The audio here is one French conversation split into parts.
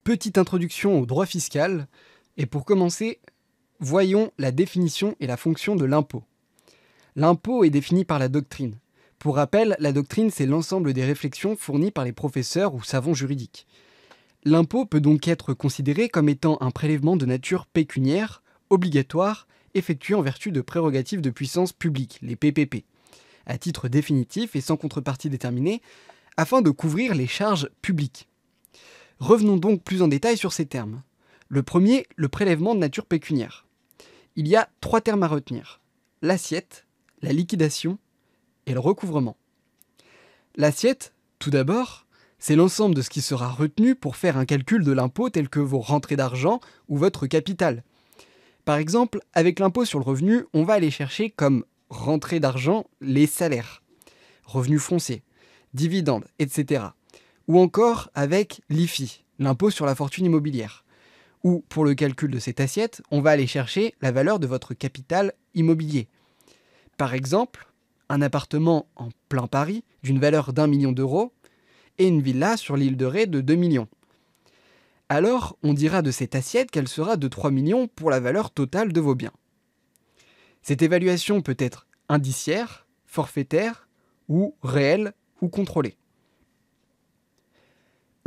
Petite introduction au droit fiscal, et pour commencer, voyons la définition et la fonction de l'impôt. L'impôt est défini par la doctrine. Pour rappel, la doctrine, c'est l'ensemble des réflexions fournies par les professeurs ou savants juridiques. L'impôt peut donc être considéré comme étant un prélèvement de nature pécuniaire, obligatoire, effectué en vertu de prérogatives de puissance publique, les PPP, à titre définitif et sans contrepartie déterminée, afin de couvrir les charges publiques. Revenons donc plus en détail sur ces termes. Le premier, le prélèvement de nature pécuniaire. Il y a 3 termes à retenir: l'assiette, la liquidation et le recouvrement. L'assiette, tout d'abord, c'est l'ensemble de ce qui sera retenu pour faire un calcul de l'impôt tel que vos rentrées d'argent ou votre capital. Par exemple, avec l'impôt sur le revenu, on va aller chercher comme rentrée d'argent les salaires, revenus fonciers, dividendes, etc. Ou encore avec l'IFI, l'impôt sur la fortune immobilière, où pour le calcul de cette assiette, on va aller chercher la valeur de votre capital immobilier. Par exemple, un appartement en plein Paris d'une valeur d'1 million d'euros et une villa sur l'île de Ré de 2 millions. Alors, on dira de cette assiette qu'elle sera de 3 millions pour la valeur totale de vos biens. Cette évaluation peut être indiciaire, forfaitaire ou réelle ou contrôlée.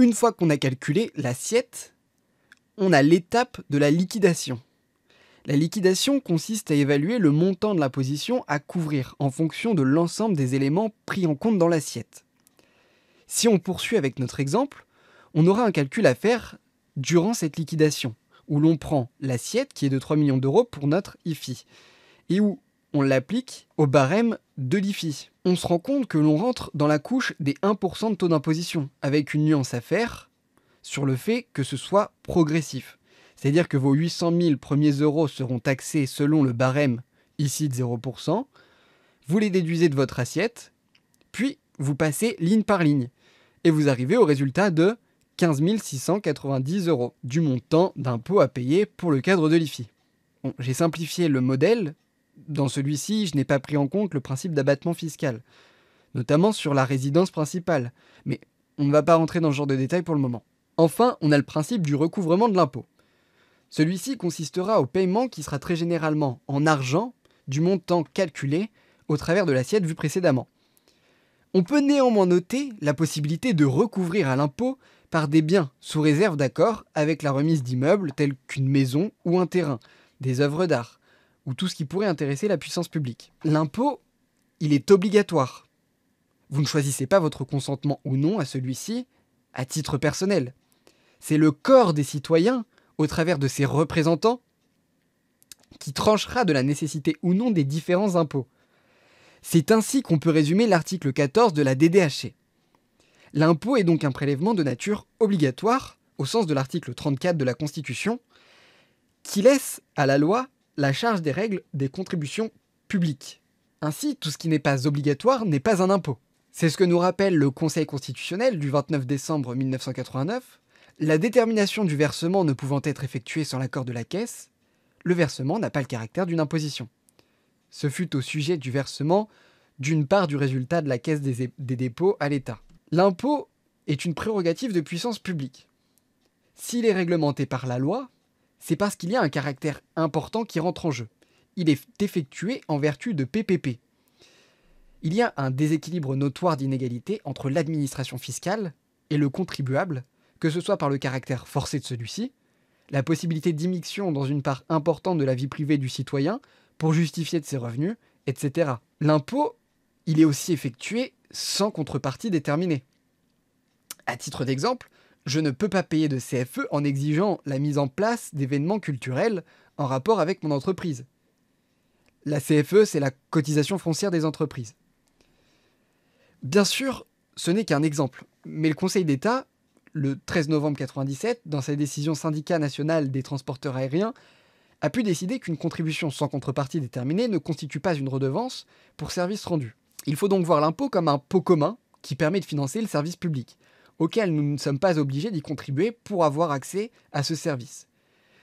Une fois qu'on a calculé l'assiette, on a l'étape de la liquidation. La liquidation consiste à évaluer le montant de l'imposition à couvrir en fonction de l'ensemble des éléments pris en compte dans l'assiette. Si on poursuit avec notre exemple, on aura un calcul à faire durant cette liquidation, où l'on prend l'assiette qui est de 3 millions d'euros pour notre IFI, et où on l'applique au barème de l'IFI. On se rend compte que l'on rentre dans la couche des 1% de taux d'imposition, avec une nuance à faire sur le fait que ce soit progressif. C'est-à-dire que vos 800 000 premiers euros seront taxés selon le barème ici de 0%, vous les déduisez de votre assiette, puis vous passez ligne par ligne, et vous arrivez au résultat de 15 690 euros du montant d'impôt à payer pour le cadre de l'IFI. Bon, j'ai simplifié le modèle. Dans celui-ci, je n'ai pas pris en compte le principe d'abattement fiscal, notamment sur la résidence principale, mais on ne va pas rentrer dans ce genre de détails pour le moment. Enfin, on a le principe du recouvrement de l'impôt. Celui-ci consistera au paiement qui sera très généralement en argent du montant calculé au travers de l'assiette vue précédemment. On peut néanmoins noter la possibilité de recouvrir à l'impôt par des biens sous réserve d'accord avec la remise d'immeubles tels qu'une maison ou un terrain, des œuvres d'art, ou tout ce qui pourrait intéresser la puissance publique. L'impôt, il est obligatoire. Vous ne choisissez pas votre consentement ou non à celui-ci à titre personnel. C'est le corps des citoyens, au travers de ses représentants, qui tranchera de la nécessité ou non des différents impôts. C'est ainsi qu'on peut résumer l'article 14 de la DDHC. L'impôt est donc un prélèvement de nature obligatoire, au sens de l'article 34 de la Constitution, qui laisse à la loi la charge des règles des contributions publiques. Ainsi, tout ce qui n'est pas obligatoire n'est pas un impôt. C'est ce que nous rappelle le Conseil constitutionnel du 29 décembre 1989. La détermination du versement ne pouvant être effectuée sans l'accord de la caisse, le versement n'a pas le caractère d'une imposition. Ce fut au sujet du versement d'une part du résultat de la caisse des dépôts à l'État. L'impôt est une prérogative de puissance publique. S'il est réglementé par la loi, c'est parce qu'il y a un caractère important qui rentre en jeu. Il est effectué en vertu de PPP. Il y a un déséquilibre notoire d'inégalité entre l'administration fiscale et le contribuable, que ce soit par le caractère forcé de celui-ci, la possibilité d'immixtion dans une part importante de la vie privée du citoyen pour justifier de ses revenus, etc. L'impôt, il est aussi effectué sans contrepartie déterminée. À titre d'exemple, je ne peux pas payer de CFE en exigeant la mise en place d'événements culturels en rapport avec mon entreprise. La CFE, c'est la cotisation foncière des entreprises. Bien sûr, ce n'est qu'un exemple, mais le Conseil d'État, le 13 novembre 1997, dans sa décision Syndicat national des transporteurs aériens, a pu décider qu'une contribution sans contrepartie déterminée ne constitue pas une redevance pour service rendu. Il faut donc voir l'impôt comme un pot commun qui permet de financer le service public, auquel nous ne sommes pas obligés d'y contribuer pour avoir accès à ce service.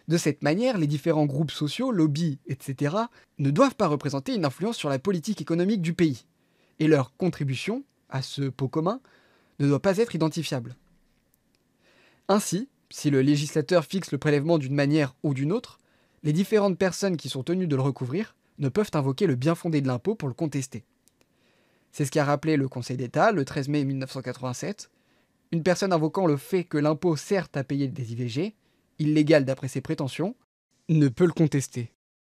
De cette manière, les différents groupes sociaux, lobbies, etc., ne doivent pas représenter une influence sur la politique économique du pays, et leur contribution à ce pot commun ne doit pas être identifiable. Ainsi, Si le législateur fixe le prélèvement d'une manière ou d'une autre, les différentes personnes qui sont tenues de le recouvrir ne peuvent invoquer le bien-fondé de l'impôt pour le contester. C'est ce qu'a rappelé le Conseil d'État le 13 mai 1987. Une personne invoquant le fait que l'impôt sert à payer des IVG, illégal d'après ses prétentions, ne peut le contester.